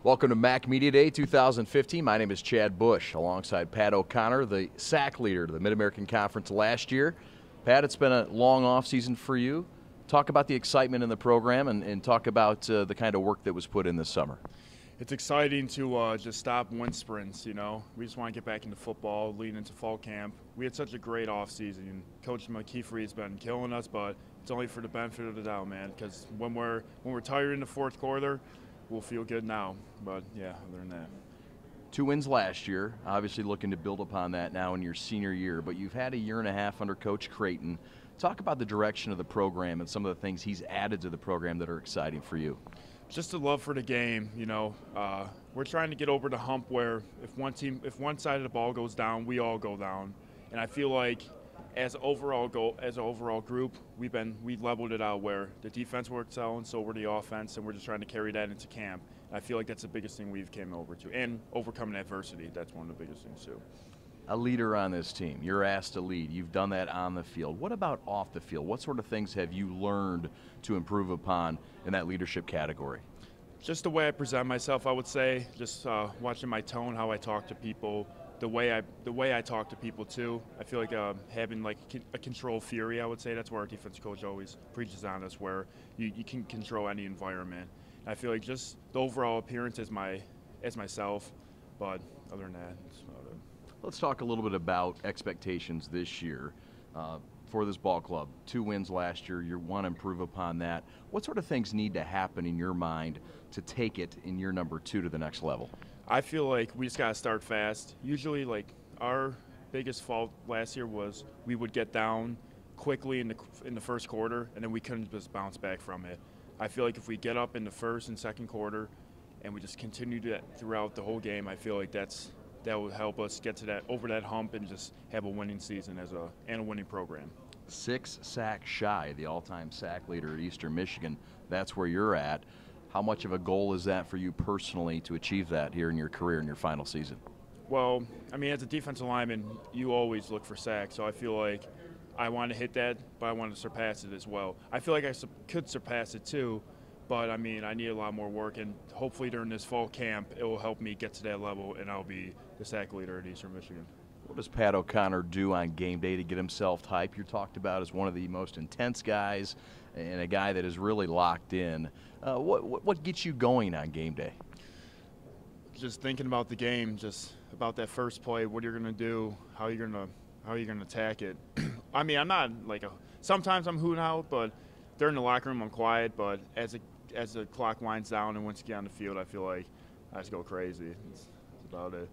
Welcome to Mac Media Day 2015. My name is Chad Bush, alongside Pat O'Connor, the sack leader of the Mid-American Conference last year. Pat, it's been a long offseason for you. Talk about the excitement in the program and talk about the kind of work that was put in this summer. It's exciting to just stop wind sprints, you know. We just want to get back into football, leading into fall camp. We had such a great offseason. Coach McKeefery has been killing us, but it's only for the benefit of the doubt, man, because when we're tired in the fourth quarter, we'll feel good now. But, yeah, other than that. 2 wins last year, obviously looking to build upon that now in your senior year, but you've had a year and a half under Coach Creighton. Talk about the direction of the program and some of the things he's added to the program that are exciting for you. Just a love for the game, you know. We're trying to get over the hump where if one side of the ball goes down, we all go down. And I feel like as an overall group, we leveled it out where the defense works out and so we're the offense, and we're just trying to carry that into camp. And I feel like that's the biggest thing we've came over to, and overcoming adversity. That's one of the biggest things too. A leader on this team. You're asked to lead. You've done that on the field. What about off the field? What sort of things have you learned to improve upon in that leadership category? Just the way I present myself, I would say. Just watching my tone, how I talk to people, the way I talk to people too. I feel like having like a control fury, I would say. That's where our defense coach always preaches on us, where you can control any environment. And I feel like just the overall appearance as myself, but other than that, it's about it. Let's talk a little bit about expectations this year for this ball club. 2 wins last year. You want to improve upon that. What sort of things need to happen in your mind to take it in year number 2 to the next level? I feel like we just got to start fast. Usually, like, our biggest fault last year was we would get down quickly in the first quarter, and then we couldn't just bounce back from it. I feel like if we get up in the first and second quarter and we just continue that throughout the whole game, I feel like that will help us get to over that hump and just have a winning season and a winning program. 6 sacks shy, the all-time sack leader at Eastern Michigan. That's where you're at. How much of a goal is that for you personally to achieve that here in your career in your final season? Well, I mean, as a defensive lineman, you always look for sacks, so I feel like I want to hit that, but I want to surpass it as well. I feel like I could surpass it too, but I mean, I need a lot more work, and hopefully during this fall camp, it will help me get to that level, and I'll be the sack leader at Eastern Michigan. What does Pat O'Connor do on game day to get himself hyped? You're talked about as one of the most intense guys and a guy that is really locked in. What gets you going on game day? Just thinking about the game, just about that first play, what you're going to do, how you're going to attack it. I mean, I'm not like sometimes I'm hooting out, but during the locker room I'm quiet, but as the clock winds down and once you get on the field, I feel like I just go crazy. That's about it.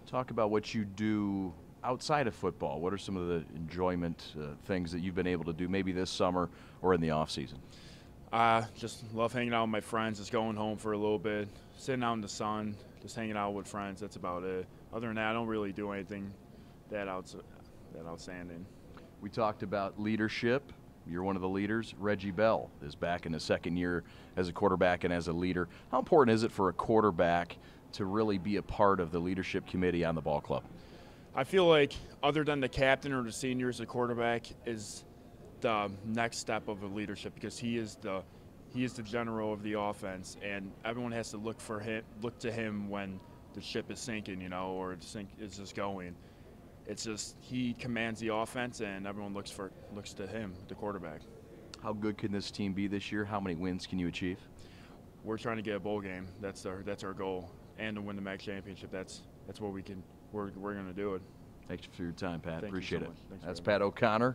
Talk about what you do outside of football. What are some of the enjoyment things that you've been able to do maybe this summer or in the off season? Just love hanging out with my friends, just going home for a little bit, sitting out in the sun, just hanging out with friends. That's about it. Other than that, I don't really do anything that outstanding. We talked about leadership. You're one of the leaders. Reggie Bell is back in his second year as a quarterback and as a leader. How important is it for a quarterback to really be a part of the leadership committee on the ball club? I feel like other than the captain or the seniors, the quarterback is the next step of the leadership, because he is the general of the offense, and everyone has to look to him when the ship is sinking, you know, or it's just going. It's just he commands the offense, and everyone looks to him, the quarterback. How good can this team be this year? How many wins can you achieve? We're trying to get a bowl game. That's our goal, and to win the MAC championship. That's what we're going to do it. Thanks for your time, Pat. Thank you Appreciate so it. much. Thanks That's for Pat O'Connor.